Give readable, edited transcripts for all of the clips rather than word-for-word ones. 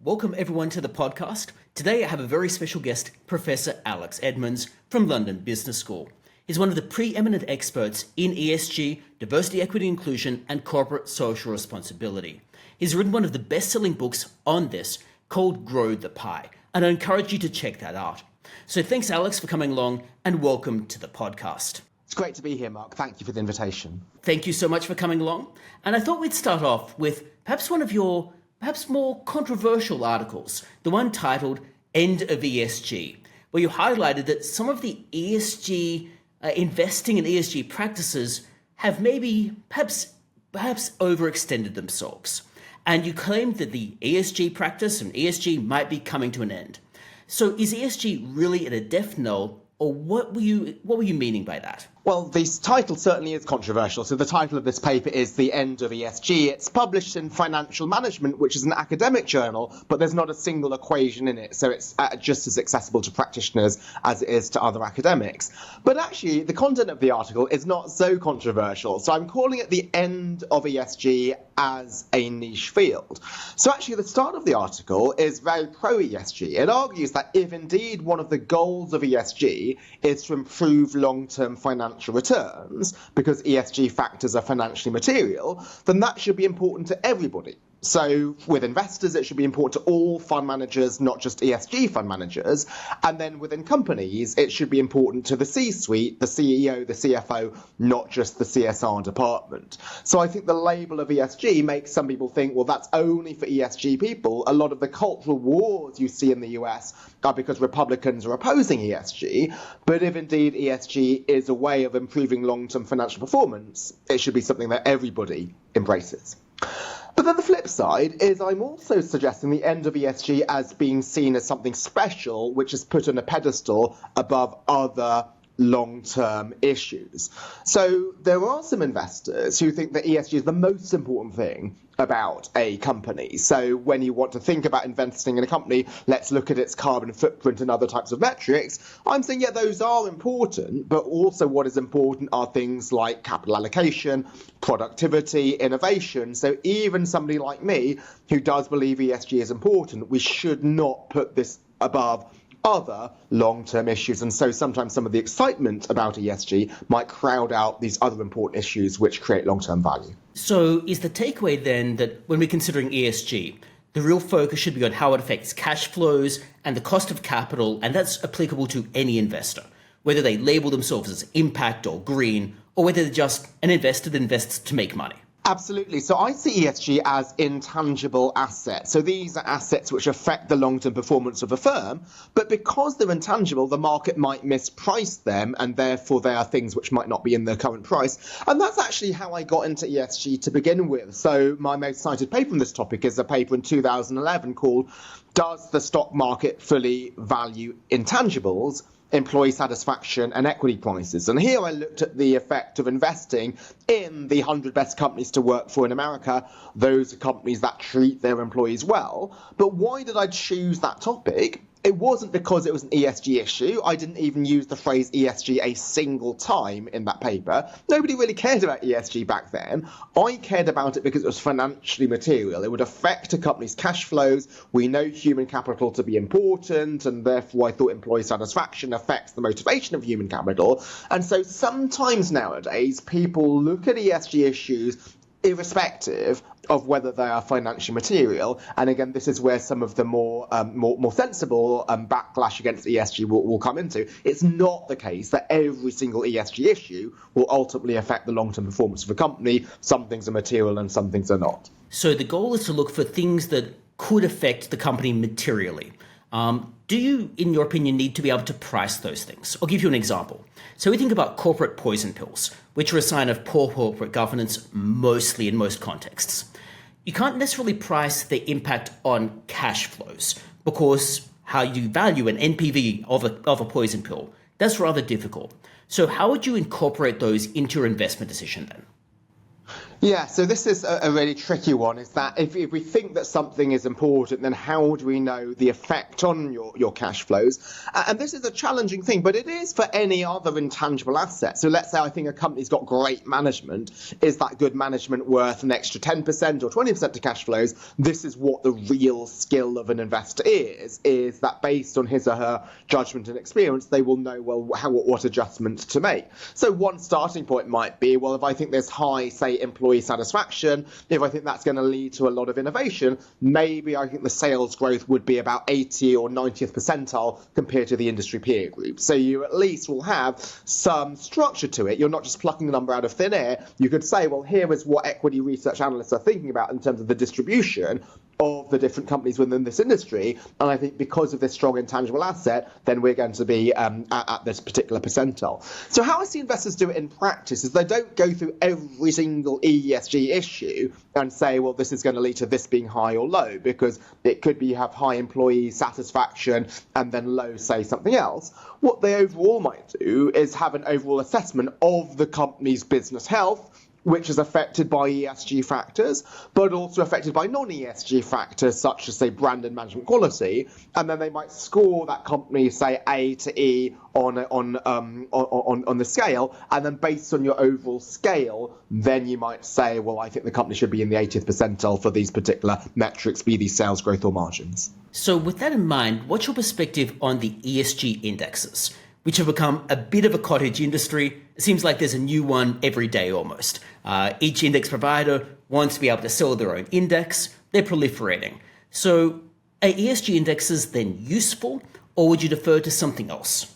Welcome everyone to the podcast. Today I have a very special guest, Professor Alex Edmans from London Business School. He's one of the preeminent experts in ESG, diversity, equity, inclusion, and corporate social responsibility. He's written one of the best-selling books on this called Grow the Pie, and I encourage you to check that out. So thanks, Alex, for coming along, and welcome to the podcast. It's great to be here, Mark. Thank you for the invitation. Thank you so much for coming along. And I thought we'd start off with perhaps one of your more controversial articles, the one titled End of ESG, where you highlighted that some of the ESG investing in ESG practices have perhaps overextended themselves. And you claimed that the ESG practice and ESG might be coming to an end. So is ESG really at a death knell, or what were you meaning by that? Well, the title certainly is controversial. So the title of this paper is The End of ESG. It's published in Financial Management, which is an academic journal, but there's not a single equation in it. So it's just as accessible to practitioners as it is to other academics. But actually, the content of the article is not so controversial. So I'm calling it The End of ESG as a niche field. So actually, the start of the article is very pro-ESG. It argues that if indeed one of the goals of ESG is to improve long-term financial returns, because ESG factors are financially material, then that should be important to everybody. So with investors, it should be important to all fund managers, not just ESG fund managers. And then within companies, it should be important to the C-suite, the CEO, the CFO, not just the CSR department. So I think the label of ESG makes some people think, well, that's only for ESG people. A lot of the cultural wars you see in the US are because Republicans are opposing ESG. But if indeed ESG is a way of improving long-term financial performance, it should be something that everybody embraces. But then the flip side is I'm also suggesting the end of ESG as being seen as something special, which is put on a pedestal above other long-term issues. So there are some investors who think that ESG is the most important thing about a company. So when you want to think about investing in a company, let's look at its carbon footprint and other types of metrics. I'm saying, yeah, those are important, but also what is important are things like capital allocation, productivity, innovation. So even somebody like me who does believe ESG is important, we should not put this above other long-term issues. And so sometimes some of the excitement about ESG might crowd out these other important issues which create long-term value. So is the takeaway then that when we're considering ESG, the real focus should be on how it affects cash flows and the cost of capital, and that's applicable to any investor, whether they label themselves as impact or green, or whether they're just an investor that invests to make money? Absolutely. So I see ESG as intangible assets. So these are assets which affect the long-term performance of a firm, but because they're intangible, the market might misprice them, and therefore they are things which might not be in their current price. And that's actually how I got into ESG to begin with. So my most cited paper on this topic is a paper in 2011 called Does the Stock Market Fully Value Intangibles? Employee satisfaction and equity prices. And here I looked at the effect of investing in the 100 best companies to work for in America. Those are companies that treat their employees well. But why did I choose that topic? It wasn't because it was an ESG issue. I didn't even use the phrase ESG a single time in that paper. Nobody really cared about ESG back then. I cared about it because it was financially material. It would affect a company's cash flows. We know human capital to be important, and therefore I thought employee satisfaction affects the motivation of human capital. And so sometimes nowadays people look at ESG issues irrespective of whether they are financially material. And again, this is where some of the more sensible backlash against ESG will come into. It's not the case that every single ESG issue will ultimately affect the long-term performance of a company. Some things are material and some things are not. So the goal is to look for things that could affect the company materially. Do you, in your opinion, need to be able to price those things? I'll give you an example. So we think about corporate poison pills, which are a sign of poor corporate governance mostly in most contexts. You can't necessarily price the impact on cash flows because how you value an NPV of a poison pill, that's rather difficult. So how would you incorporate those into your investment decision then? Yeah, so this is a really tricky one, is that if we think that something is important, then how do we know the effect on your cash flows? And this is a challenging thing, but it is for any other intangible asset. So let's say I think a company's got great management. Is that good management worth an extra 10% or 20% to cash flows? This is what the real skill of an investor is that based on his or her judgment and experience, they will know, well, what adjustments to make. So one starting point might be, well, if I think there's high, say, employee satisfaction, if I think that's going to lead to a lot of innovation, maybe I think the sales growth would be about 80 or 90th percentile compared to the industry peer group. So you at least will have some structure to it. You're not just plucking a number out of thin air. You could say, well, here is what equity research analysts are thinking about in terms of the distribution of the different companies within this industry. And I think because of this strong intangible asset, then we're going to be at this particular percentile. So how I see investors do it in practice is they don't go through every single ESG issue and say, well, this is going to lead to this being high or low, because it could be you have high employee satisfaction and then low, say, something else. What they overall might do is have an overall assessment of the company's business health, which is affected by ESG factors, but also affected by non-ESG factors, such as, say, brand and management quality. And then they might score that company, say, A to E on the scale. And then based on your overall scale, then you might say, well, I think the company should be in the 80th percentile for these particular metrics, be these sales growth or margins. So with that in mind, what's your perspective on the ESG indexes, which have become a bit of a cottage industry? It seems like there's a new one every day almost. Each index provider wants to be able to sell their own index. They're proliferating. So are ESG indexes then useful, or would you defer to something else?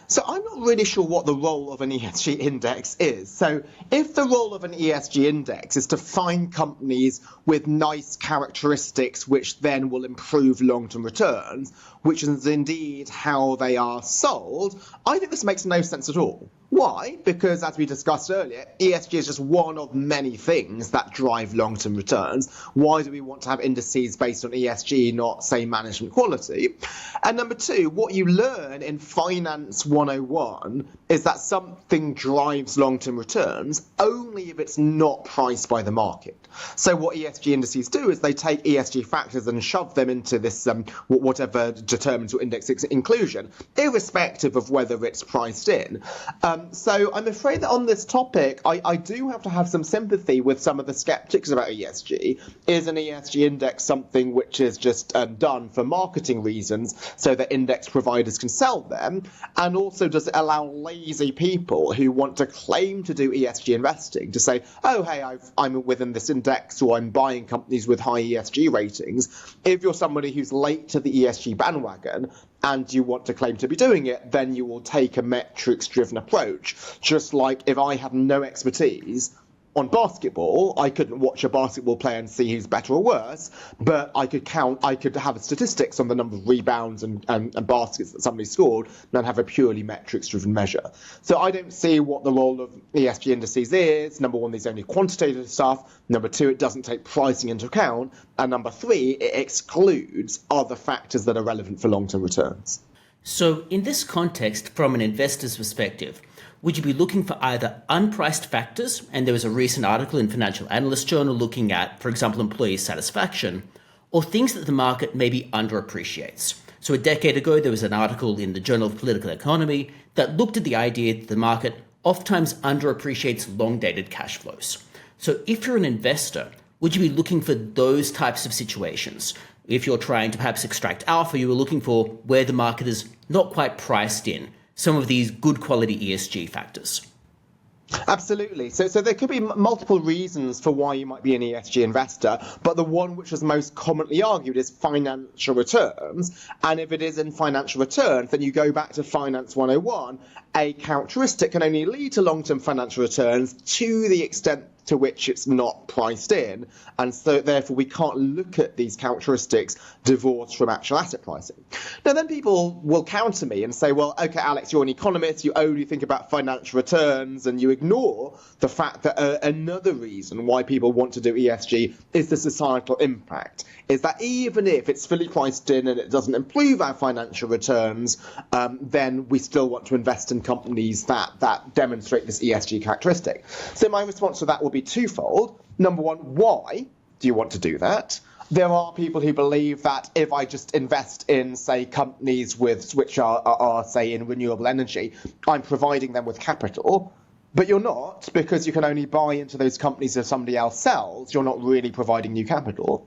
So I'm not really sure what the role of an ESG index is. So if the role of an ESG index is to find companies with nice characteristics which then will improve long-term returns, which is indeed how they are sold, I think this makes no sense at all. Why? Because, as we discussed earlier, ESG is just one of many things that drive long-term returns. Why do we want to have indices based on ESG, not, say, management quality? And number two, what you learn in Finance 101 is that something drives long-term returns only if it's not priced by the market. So what ESG indices do is they take ESG factors and shove them into this whatever determines your index inclusion, irrespective of whether it's priced in. So I'm afraid that on this topic, I do have to have some sympathy with some of the skeptics about ESG. Is an ESG index something which is just done for marketing reasons so that index providers can sell them? And also, does it allow lazy people who want to claim to do ESG investing to say, oh, hey, I'm within this index, or I'm buying companies with high ESG ratings? If you're somebody who's late to the ESG bandwagon and you want to claim to be doing it, then you will take a metrics-driven approach. Just like if I have no expertise on basketball, I couldn't watch a basketball player and see who's better or worse, but I could have statistics on the number of rebounds and baskets that somebody scored, and then have a purely metrics-driven measure. So I don't see what the role of ESG indices is. Number one, there's only quantitative stuff. Number two, it doesn't take pricing into account. And number three, it excludes other factors that are relevant for long-term returns. So in this context, from an investor's perspective, would you be looking for either unpriced factors, and there was a recent article in Financial Analyst Journal looking at, for example, employee satisfaction, or things that the market maybe underappreciates? So a decade ago, there was an article in the Journal of Political Economy that looked at the idea that the market oftentimes underappreciates long-dated cash flows. So if you're an investor, would you be looking for those types of situations? If you're trying to perhaps extract alpha, you were looking for where the market is not quite priced in some of these good quality ESG factors. Absolutely. So there could be multiple reasons for why you might be an ESG investor, but the one which is most commonly argued is financial returns. And if it is in financial returns, then you go back to Finance 101. A characteristic can only lead to long-term financial returns to the extent to which it's not priced in. And so therefore we can't look at these characteristics divorced from actual asset pricing. Now then people will counter me and say, well, okay, Alex, you're an economist, you only think about financial returns and you ignore the fact that another reason why people want to do ESG is the societal impact. Is that even if it's fully priced in and it doesn't improve our financial returns, then we still want to invest in companies that demonstrate this ESG characteristic. So my response to that will be twofold. Number one, why do you want to do that? There are people who believe that if I just invest in, say, companies which are, say, in renewable energy, I'm providing them with capital. But you're not, because you can only buy into those companies if somebody else sells. You're not really providing new capital.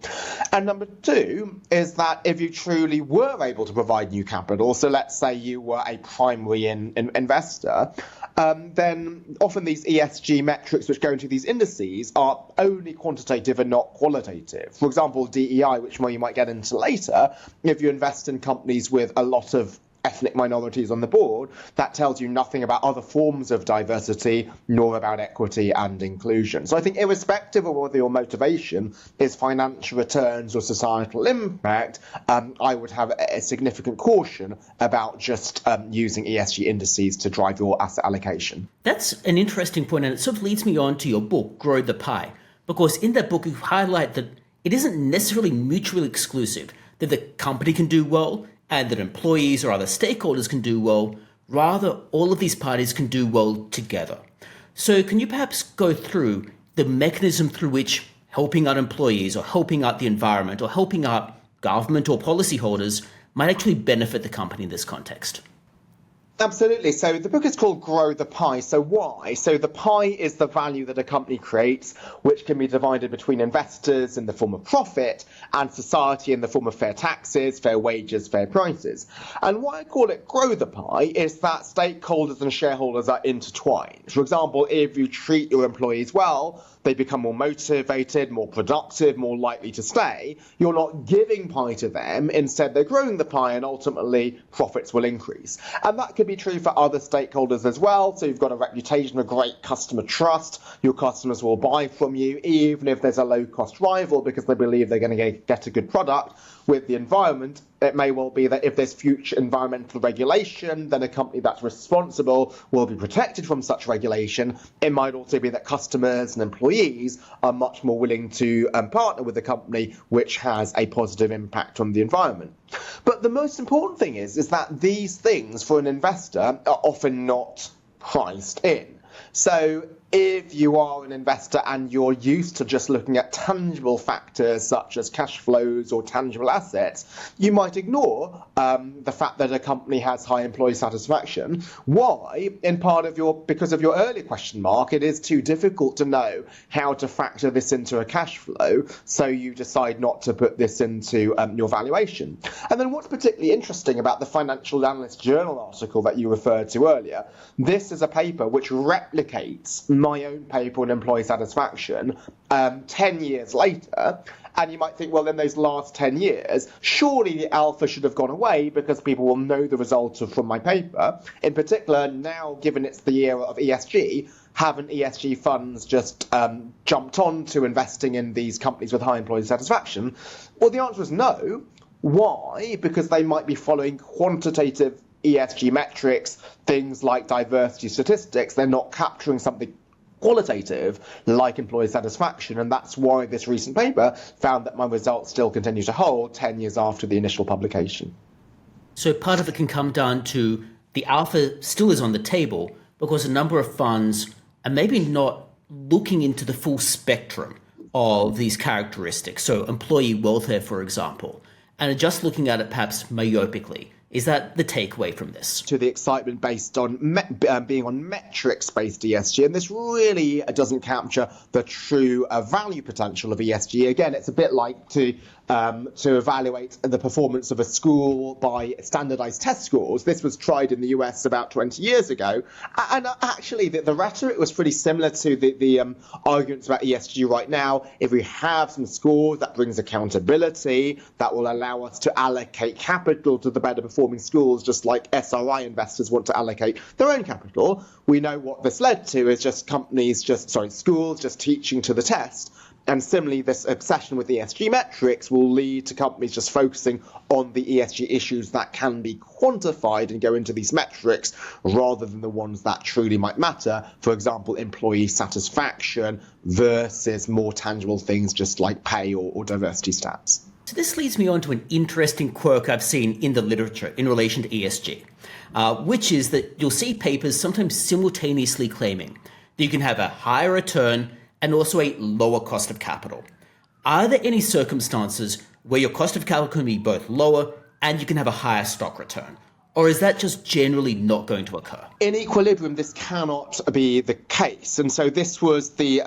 And number two is that if you truly were able to provide new capital, so let's say you were a primary investor, then often these ESG metrics which go into these indices are only quantitative and not qualitative. For example, DEI, which you might get into later, if you invest in companies with a lot of ethnic minorities on the board, that tells you nothing about other forms of diversity, nor about equity and inclusion. So I think irrespective of whether your motivation is financial returns or societal impact, I would have a significant caution about just using ESG indices to drive your asset allocation. That's an interesting point, and it sort of leads me on to your book, Grow the Pie, because in that book you highlight that it isn't necessarily mutually exclusive, that the company can do well and that employees or other stakeholders can do well. Rather, all of these parties can do well together. So can you perhaps go through the mechanism through which helping out employees or helping out the environment or helping out government or policyholders might actually benefit the company in this context? Absolutely. So the book is called Grow the Pie. So why? So the pie is the value that a company creates, which can be divided between investors in the form of profit and society in the form of fair taxes, fair wages, fair prices. And why I call it Grow the Pie is that stakeholders and shareholders are intertwined. For example, if you treat your employees well, they become more motivated, more productive, more likely to stay. You're not giving pie to them. Instead, they're growing the pie and ultimately profits will increase. And that could be true for other stakeholders as well. So you've got a reputation of great customer trust. Your customers will buy from you, even if there's a low-cost rival, because they believe they're going to get a good product. With the environment, it may well be that if there's future environmental regulation, then a company that's responsible will be protected from such regulation. It might also be that customers and employees are much more willing to partner with a company which has a positive impact on the environment. But the most important thing is that these things for an investor are often not priced in. So if you are an investor and you're used to just looking at tangible factors such as cash flows or tangible assets, you might ignore the fact that a company has high employee satisfaction. Why? In part because of your earlier question, Mark, it is too difficult to know how to factor this into a cash flow, so you decide not to put this into your valuation. And then what's particularly interesting about the Financial Analyst Journal article that you referred to earlier, this is a paper which replicates my own paper on employee satisfaction 10 years later. And you might think, well, in those last 10 years, surely the alpha should have gone away because people will know the results from my paper. In particular, now, given it's the era of ESG, haven't ESG funds just jumped on to investing in these companies with high employee satisfaction? Well, the answer is no. Why? Because they might be following quantitative ESG metrics, things like diversity statistics. They're not capturing something qualitative like employee satisfaction, and that's why this recent paper found that my results still continue to hold 10 years after the initial publication. So part of it can come down to the alpha still is on the table because a number of funds are maybe not looking into the full spectrum of these characteristics, so employee welfare, for example, and are just looking at it perhaps myopically. Is that the takeaway from this? To the excitement based on being on metrics-based ESG, and this really doesn't capture the true value potential of ESG. Again, it's a bit like to evaluate the performance of a school by standardized test scores. This was tried in the US about 20 years ago, and actually the rhetoric was pretty similar to the arguments about ESG right now. If we have some scores, that brings accountability, that will allow us to allocate capital to the better performing schools, just like SRI investors want to allocate their own capital. We know what this led to is schools just teaching to the test. And similarly, this obsession with ESG metrics will lead to companies just focusing on the ESG issues that can be quantified and go into these metrics rather than the ones that truly might matter. For example, employee satisfaction versus more tangible things just like pay or diversity stats. So this leads me on to an interesting quirk I've seen in the literature in relation to ESG, which is that you'll see papers sometimes simultaneously claiming that you can have a higher return and also a lower cost of capital. Are there any circumstances where your cost of capital can be both lower and you can have a higher stock return? Or is that just generally not going to occur? In equilibrium, this cannot be the case. And so this was the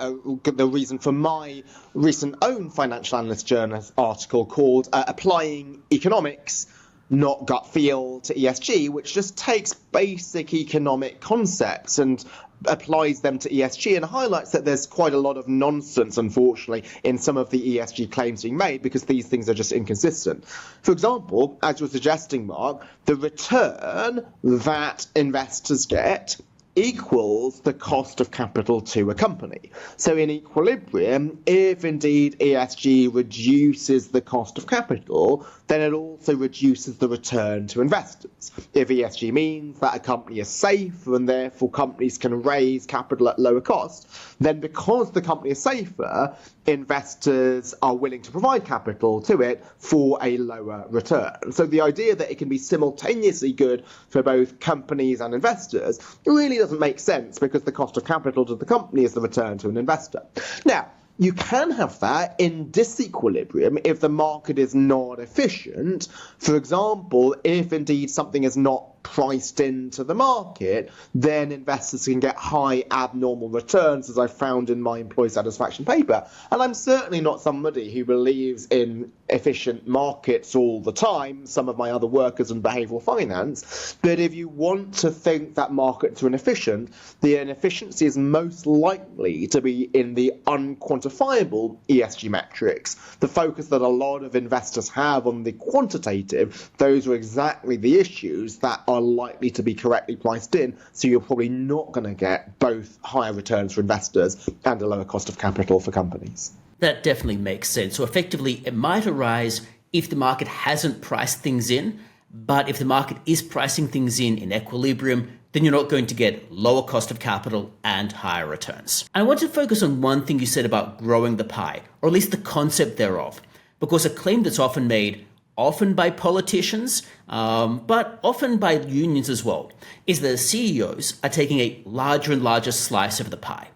reason for my recent own Financial Analyst Journal article called Applying Economics, Not Gut Feel to ESG, which just takes basic economic concepts and applies them to ESG and highlights that there's quite a lot of nonsense, unfortunately, in some of the ESG claims being made because these things are just inconsistent. For example, as you're suggesting, Mark, the return that investors get equals the cost of capital to a company. So in equilibrium, if indeed ESG reduces the cost of capital, then it also reduces the return to investors. If ESG means that a company is safer and therefore companies can raise capital at lower cost, then because the company is safer, investors are willing to provide capital to it for a lower return. So the idea that it can be simultaneously good for both companies and investors really doesn't make sense because the cost of capital to the company is the return to an investor. Now, you can have that in disequilibrium if the market is not efficient. For example, if indeed something is not priced into the market, then investors can get high abnormal returns, as I found in my employee satisfaction paper. And I'm certainly not somebody who believes in efficient markets all the time. Some of my other work is in behavioural finance. But if you want to think that markets are inefficient, the inefficiency is most likely to be in the unquantifiable ESG metrics. The focus that a lot of investors have on the quantitative, those are exactly the issues that are likely to be correctly priced in, so you're probably not going to get both higher returns for investors and a lower cost of capital for companies. That definitely makes sense. So effectively, it might arise if the market hasn't priced things in, but if the market is pricing things in equilibrium, then you're not going to get lower cost of capital and higher returns. I want to focus on one thing you said about growing the pie, or at least the concept thereof, because a claim that's often made, often by politicians, but often by unions as well, is that CEOs are taking a larger and larger slice of the pie.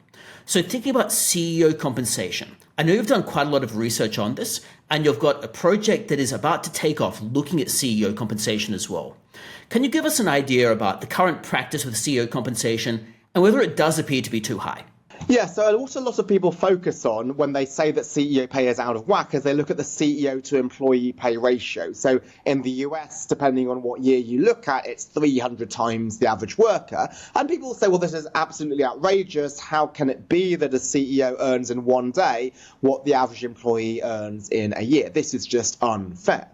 So thinking about CEO compensation, I know you've done quite a lot of research on this, and you've got a project that is about to take off looking at CEO compensation as well. Can you give us an idea about the current practice with CEO compensation and whether it does appear to be too high? Yeah, so also a lot of people focus on when they say that CEO pay is out of whack as they look at the CEO to employee pay ratio. So in the US, depending on what year you look at, it's 300 times the average worker. And people say, well, this is absolutely outrageous. How can it be that a CEO earns in one day what the average employee earns in a year? This is just unfair.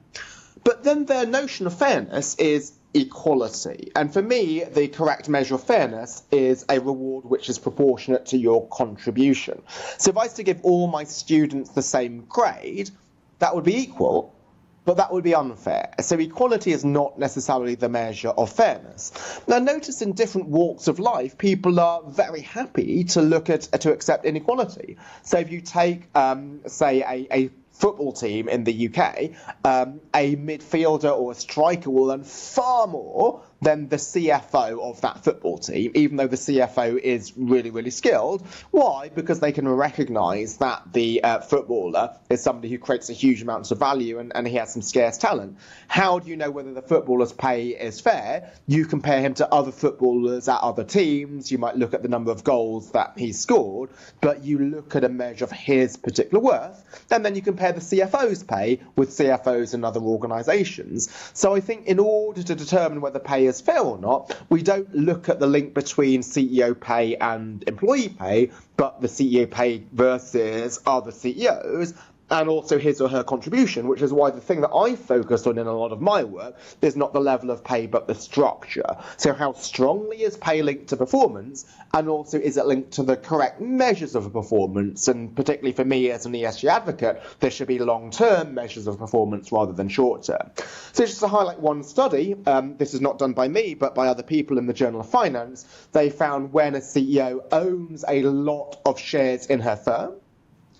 But then their notion of fairness is equality. And for me, the correct measure of fairness is a reward which is proportionate to your contribution. So if I was to give all my students the same grade, that would be equal, but that would be unfair. So equality is not necessarily the measure of fairness. Now notice in different walks of life, people are very happy to accept inequality. So if you take, say, a football team in the UK, a midfielder or a striker will earn far more than the CFO of that football team, even though the CFO is really, really skilled. Why? Because they can recognise that the footballer is somebody who creates a huge amount of value and he has some scarce talent. How do you know whether the footballer's pay is fair? You compare him to other footballers at other teams. You might look at the number of goals that he scored, but you look at a measure of his particular worth, and then you compare the CFO's pay with CFOs in other organisations. So I think in order to determine whether pay is fair or not, we don't look at the link between CEO pay and employee pay, but the CEO pay versus other CEOs, and also his or her contribution, which is why the thing that I focus on in a lot of my work is not the level of pay, but the structure. So how strongly is pay linked to performance, and also is it linked to the correct measures of performance? And particularly for me as an ESG advocate, there should be long-term measures of performance rather than short-term. So just to highlight one study, this is not done by me, but by other people in the Journal of Finance, they found when a CEO owns a lot of shares in her firm,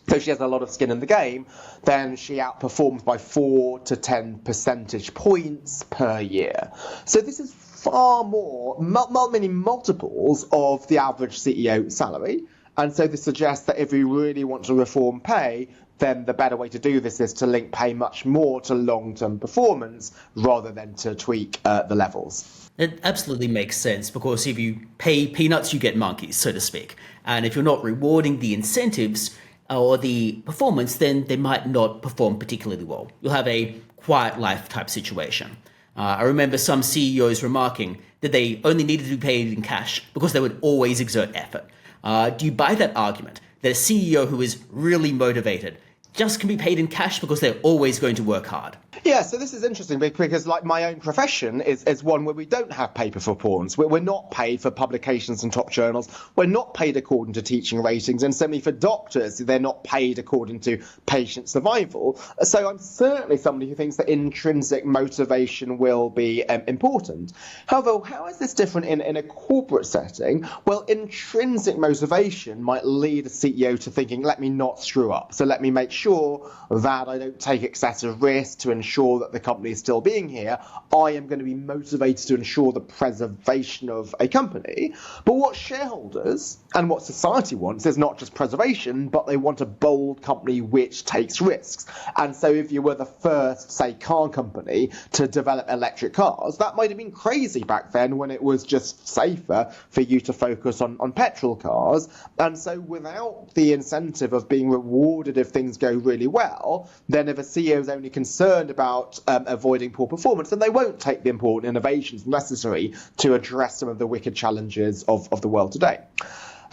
so she has a lot of skin in the game, then she outperforms by 4 to 10 percentage points per year. So this is far more, many multiples of the average CEO salary. And so this suggests that if we really want to reform pay, then the better way to do this is to link pay much more to long-term performance rather than to tweak the levels. It absolutely makes sense, because if you pay peanuts, you get monkeys, so to speak. And if you're not rewarding the incentives or the performance, then they might not perform particularly well. You'll have a quiet life type situation. I remember some CEOs remarking that they only needed to be paid in cash because they would always exert effort. Do you buy that argument that a CEO who is really motivated just can be paid in cash because they're always going to work hard? Yeah, so this is interesting because like my own profession is one where we don't have pay for performance. We're not paid for publications in top journals. We're not paid according to teaching ratings. And certainly for doctors, they're not paid according to patient survival. So I'm certainly somebody who thinks that intrinsic motivation will be important. However, how is this different in a corporate setting? Well, intrinsic motivation might lead a CEO to thinking, let me not screw up. So let me make sure that I don't take excessive risk to ensure that the company is still being here. I am going to be motivated to ensure the preservation of a company. But what shareholders and what society wants is not just preservation, but they want a bold company which takes risks. And so if you were the first, say, car company to develop electric cars, that might have been crazy back then when it was just safer for you to focus on petrol cars. And so without the incentive of being rewarded if things go really well, then if a CEO is only concerned about avoiding poor performance, then they won't take the important innovations necessary to address some of the wicked challenges of the world today.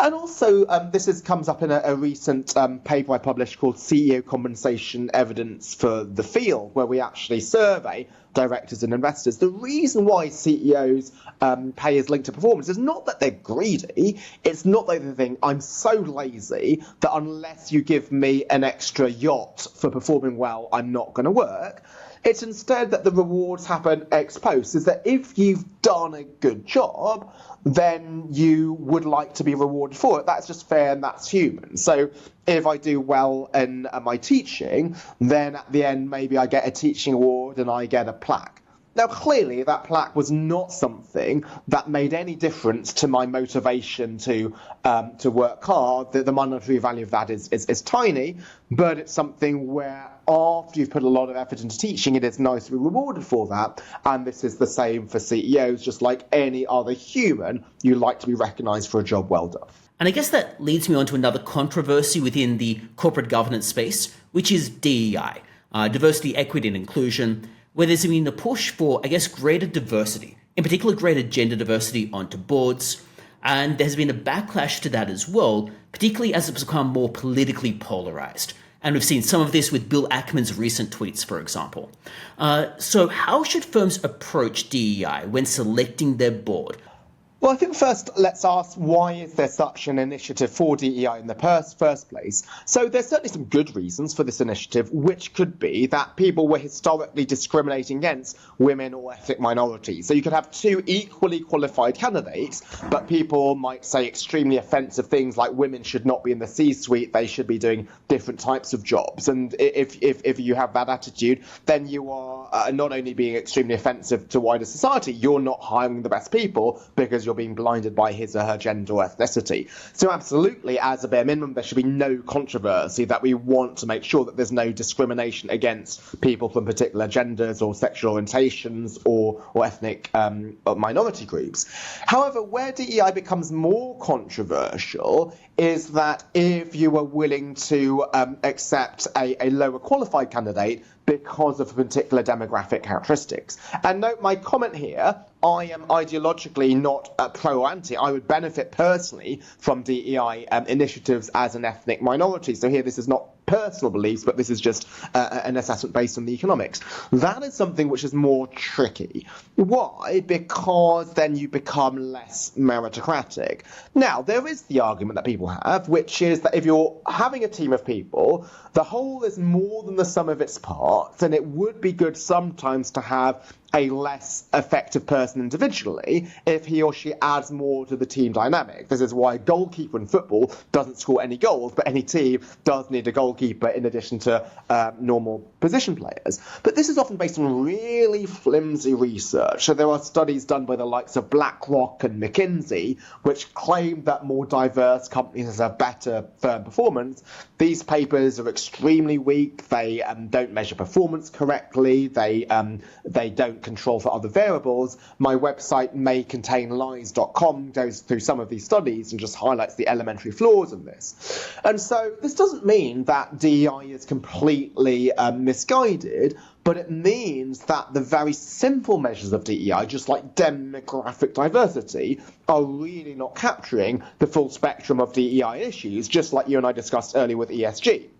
And also, this comes up in a recent paper I published called CEO Compensation Evidence for the Field, where we actually survey directors and investors. The reason why CEOs pay is linked to performance is not that they're greedy. It's not that they think, I'm so lazy that unless you give me an extra yacht for performing well, I'm not going to work. It's instead that the rewards happen ex post, is that if you've done a good job, then you would like to be rewarded for it. That's just fair and that's human. So if I do well in my teaching, then at the end maybe I get a teaching award and I get a plaque. Now, clearly, that plaque was not something that made any difference to my motivation to work hard. The monetary value of that is tiny, but it's something where after you've put a lot of effort into teaching, it is nice to be rewarded for that. And this is the same for CEOs. Just like any other human, you like to be recognised for a job well done. And I guess that leads me on to another controversy within the corporate governance space, which is DEI, diversity, equity and inclusion, where there's been a push for, I guess, greater diversity, in particular greater gender diversity onto boards. And there's been a backlash to that as well, particularly as it's become more politically polarized. And we've seen some of this with Bill Ackman's recent tweets, for example. So how should firms approach DEI when selecting their board? Well, I think first let's ask, why is there such an initiative for DEI in the first place? So there's certainly some good reasons for this initiative, which could be that people were historically discriminating against women or ethnic minorities. So you could have two equally qualified candidates, but people might say extremely offensive things like women should not be in the C-suite, they should be doing different types of jobs. And if you have that attitude, then you are not only being extremely offensive to wider society, you're not hiring the best people because you're being blinded by his or her gender or ethnicity. So absolutely, as a bare minimum, there should be no controversy that we want to make sure that there's no discrimination against people from particular genders or sexual orientations or ethnic minority groups. However, where DEI becomes more controversial is that if you are willing to accept a lower qualified candidate because of particular demographic characteristics. And note my comment here, I am ideologically not pro or anti. I would benefit personally from DEI initiatives as an ethnic minority. So here this is not personal beliefs, but this is just an assessment based on the economics. That is something which is more tricky. Why? Because then you become less meritocratic. Now, there is the argument that people have, which is that if you're having a team of people, the whole is more than the sum of its parts, and it would be good sometimes to have a less effective person individually if he or she adds more to the team dynamic. This is why a goalkeeper in football doesn't score any goals, but any team does need a goalkeeper in addition to normal position players. But this is often based on really flimsy research. So there are studies done by the likes of BlackRock and McKinsey which claim that more diverse companies have better firm performance. These papers are extremely weak. They don't measure performance correctly. They don't control for other variables. My website maycontainlies.com goes through some of these studies and just highlights the elementary flaws in this. And so this doesn't mean that DEI is completely misguided, but it means that the very simple measures of DEI, just like demographic diversity, are really not capturing the full spectrum of DEI issues, just like you and I discussed earlier with ESG.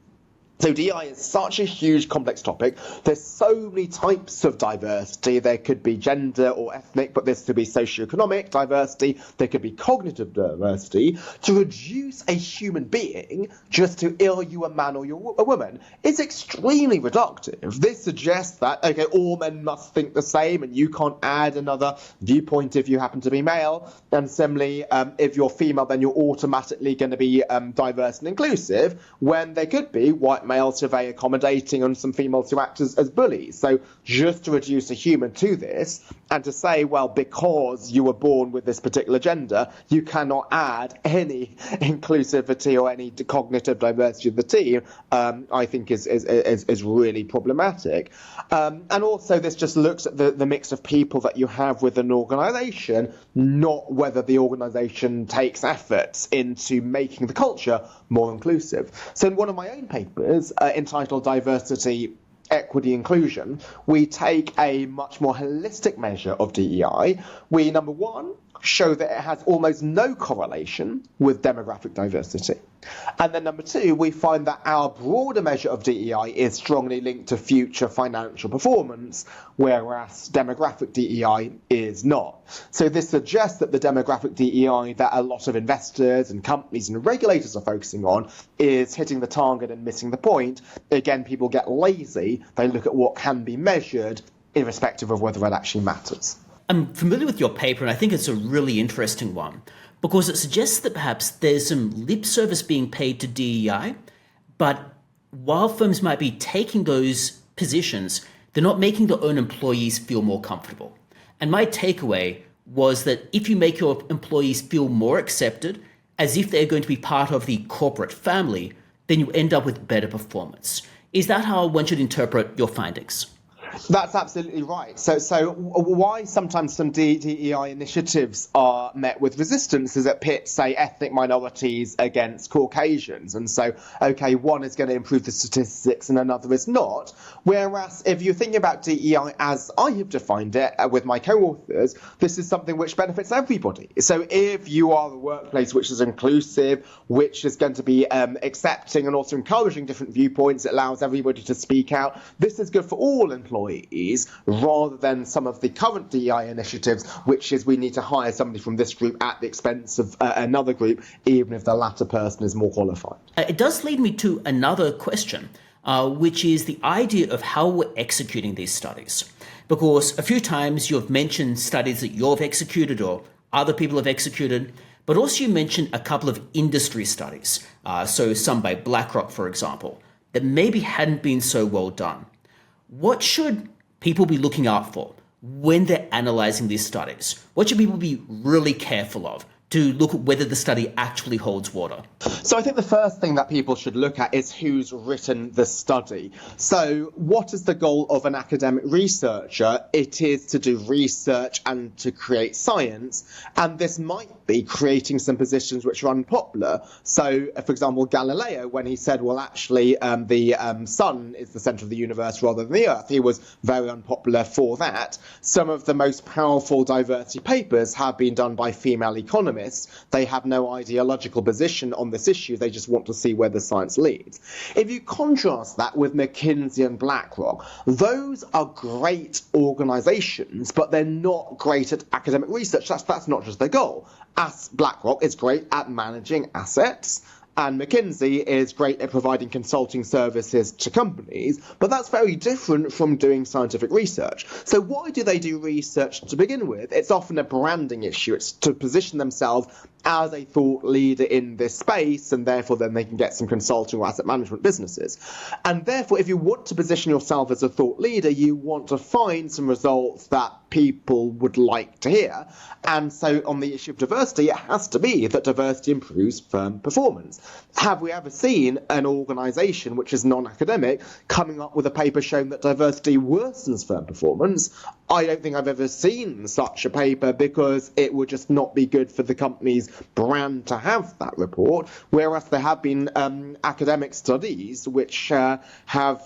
So DEI is such a huge, complex topic. There's so many types of diversity. There could be gender or ethnic, but this could be socioeconomic diversity. There could be cognitive diversity. To reduce a human being just to are you a man or you're a woman is extremely reductive. This suggests that, okay, all men must think the same and you can't add another viewpoint if you happen to be male. And similarly, if you're female, then you're automatically going to be diverse and inclusive, when there could be white males who are very accommodating and some females who act as bullies. So just to reduce a human to this and to say, well, because you were born with this particular gender, you cannot add any inclusivity or any cognitive diversity of the team, I think is really problematic. And also this just looks at the mix of people that you have with an organisation, not whether the organisation takes efforts into making the culture more inclusive. So in one of my own papers, entitled Diversity, Equity, Inclusion, we take a much more holistic measure of DEI. We, number one, show that it has almost no correlation with demographic diversity. And then number two, we find that our broader measure of DEI is strongly linked to future financial performance, whereas demographic DEI is not. So this suggests that the demographic DEI that a lot of investors and companies and regulators are focusing on is hitting the target and missing the point. Again, people get lazy. They look at what can be measured, irrespective of whether it actually matters. I'm familiar with your paper, and I think it's a really interesting one, because it suggests that perhaps there's some lip service being paid to DEI, but while firms might be taking those positions, they're not making their own employees feel more comfortable. And my takeaway was that if you make your employees feel more accepted, as if they're going to be part of the corporate family, then you end up with better performance. Is that how one should interpret your findings? That's absolutely right. So why sometimes some DEI initiatives are met with resistance is it pits, say, ethnic minorities against Caucasians. And so, okay, one is going to improve the statistics and another is not. Whereas if you're thinking about DEI as I have defined it with my co-authors, this is something which benefits everybody. So if you are a workplace which is inclusive, which is going to be accepting and also encouraging different viewpoints, it allows everybody to speak out, this is good for all employees, rather than some of the current DEI initiatives, which is we need to hire somebody from this group at the expense of another group, even if the latter person is more qualified. It does lead me to another question, which is the idea of how we're executing these studies. Because a few times you've mentioned studies that you've executed or other people have executed, but also you mentioned a couple of industry studies, so some by BlackRock, for example, that maybe hadn't been so well done. What should people be looking out for when they're analysing these studies? What should people be really careful of to look at whether the study actually holds water? So I think the first thing that people should look at is who's written the study. So what is the goal of an academic researcher? It is to do research and to create science. And this might be creating some positions which are unpopular. So, for example, Galileo, when he said, well, actually, the sun is the centre of the universe rather than the earth, he was very unpopular for that. Some of the most powerful diversity papers have been done by female economists. They have no ideological position on this issue. They just want to see where the science leads. If you contrast that with McKinsey and BlackRock, those are great organisations, but they're not great at academic research. That's not just their goal. As BlackRock is great at managing assets, and McKinsey is great at providing consulting services to companies, but that's very different from doing scientific research. So why do they do research to begin with? It's often a branding issue. It's to position themselves as a thought leader in this space, and therefore then they can get some consulting or asset management businesses. And therefore, if you want to position yourself as a thought leader, you want to find some results that people would like to hear. And so on the issue of diversity, it has to be that diversity improves firm performance. Have we ever seen an organisation which is non-academic coming up with a paper showing that diversity worsens firm performance? I don't think I've ever seen such a paper, because it would just not be good for the company's brand to have that report, whereas there have been academic studies which have had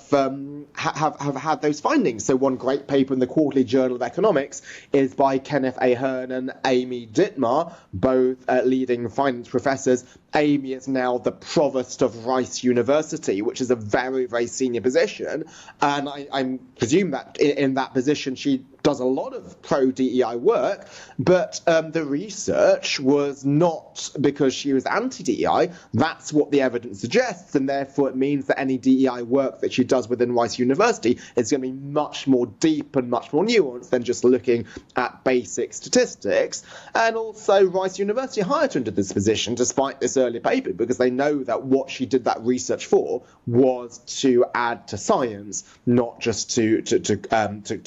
those findings. So one great paper in the Quarterly Journal of Economics is by Kenneth Ahern and Amy Dittmar, both leading finance professors. Amy is now the provost of Rice University, which is a very, very senior position, and I presume that in that position she does a lot of pro-DEI work, but the research was not because she was anti-DEI. That's what the evidence suggests, and therefore it means that any DEI work that she does within Rice University is going to be much more deep and much more nuanced than just looking at basic statistics. And also Rice University hired her into this position despite this earlier paper, because they know that what she did that research for was to add to science, not just to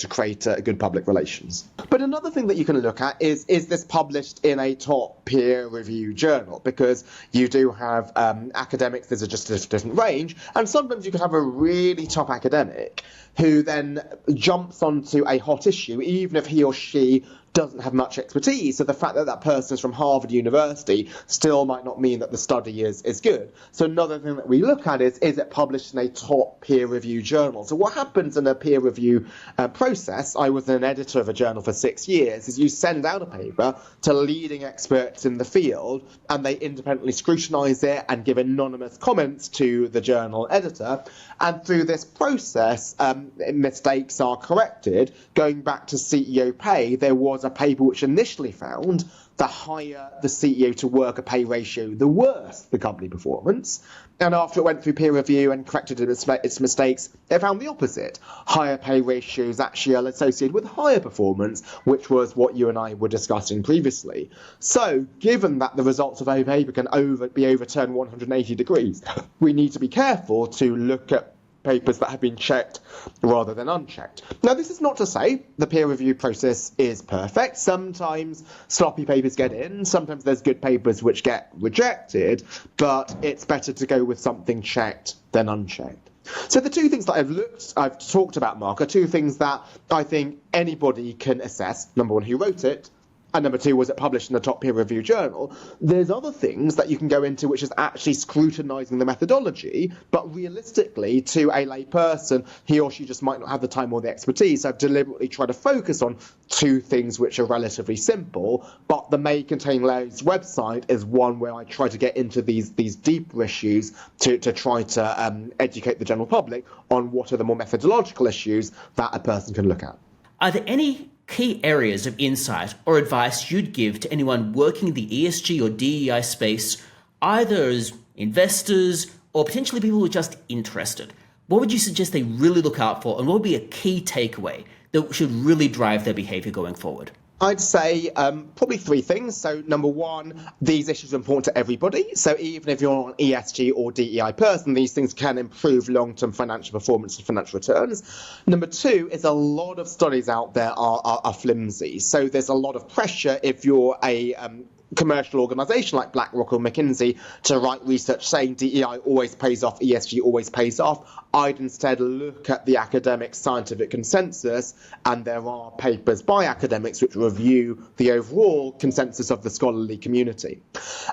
create a good public relations. But another thing that you can look at is this published in a top peer review journal? Because you do have academics, there's just a different range, and sometimes you can have a really top academic who then jumps onto a hot issue, even if he or she doesn't have much expertise. So the fact that that person is from Harvard University still might not mean that the study is good. So another thing that we look at is it published in a top peer review journal? So what happens in a peer review process, I was an editor of a journal for 6 years, is you send out a paper to leading experts in the field, and they independently scrutinise it and give anonymous comments to the journal editor. And through this process, mistakes are corrected. Going back to CEO pay, there was a paper which initially found the higher the CEO to worker pay ratio, the worse the company performance. And after it went through peer review and corrected its mistakes, it found the opposite. Higher pay ratios actually are associated with higher performance, which was what you and I were discussing previously. So, given that the results of a paper can be overturned 180 degrees, we need to be careful to look at papers that have been checked rather than unchecked. Now, this is not to say the peer review process is perfect. Sometimes sloppy papers get in, sometimes there's good papers which get rejected, but it's better to go with something checked than unchecked. So the two things that I've talked about, Mark, are two things that I think anybody can assess. Number one, who wrote it, and number two, was it published in a top peer review journal? There's other things that you can go into, which is actually scrutinising the methodology, but realistically, to a lay person, he or she just might not have the time or the expertise. So I've deliberately tried to focus on two things which are relatively simple, but the May Contain Layers website is one where I try to get into these deeper issues to try to educate the general public on what are the more methodological issues that a person can look at. Are there any key areas of insight or advice you'd give to anyone working in the ESG or DEI space, either as investors or potentially people who are just interested? What would you suggest they really look out for, and what would be a key takeaway that should really drive their behavior going forward? I'd say probably three things. So number one, these issues are important to everybody. So even if you're an ESG or DEI person, these things can improve long-term financial performance and financial returns. Number two is a lot of studies out there are flimsy. So there's a lot of pressure if you're a commercial organisation like BlackRock or McKinsey to write research saying DEI always pays off, ESG always pays off. I'd instead look at the academic scientific consensus, and there are papers by academics which review the overall consensus of the scholarly community.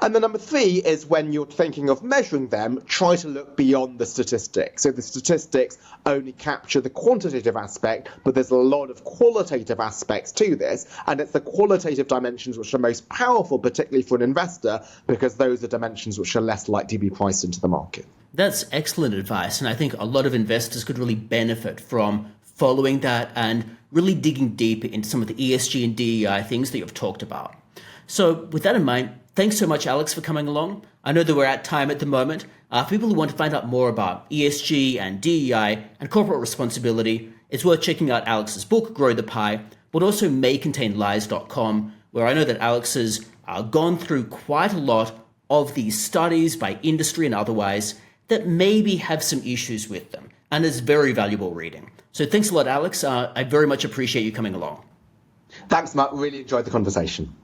And then number three is, when you're thinking of measuring them, try to look beyond the statistics. So the statistics only capture the quantitative aspect, but there's a lot of qualitative aspects to this, and it's the qualitative dimensions which are most powerful, particularly for an investor, because those are dimensions which are less likely to be priced into the market. That's excellent advice, and I think a lot of investors could really benefit from following that and really digging deeper into some of the ESG and DEI things that you've talked about. So with that in mind, Thanks so much, Alex, for coming along. I know that we're at time at the moment. For people who want to find out more about ESG and DEI and corporate responsibility, it's worth checking out Alex's book, Grow the Pie, but also maycontainlies.com, where I know that Alex has gone through quite a lot of these studies by industry and otherwise that maybe have some issues with them, and it's very valuable reading. So thanks a lot, Alex. I very much appreciate you coming along. Thanks, Matt. Really enjoyed the conversation.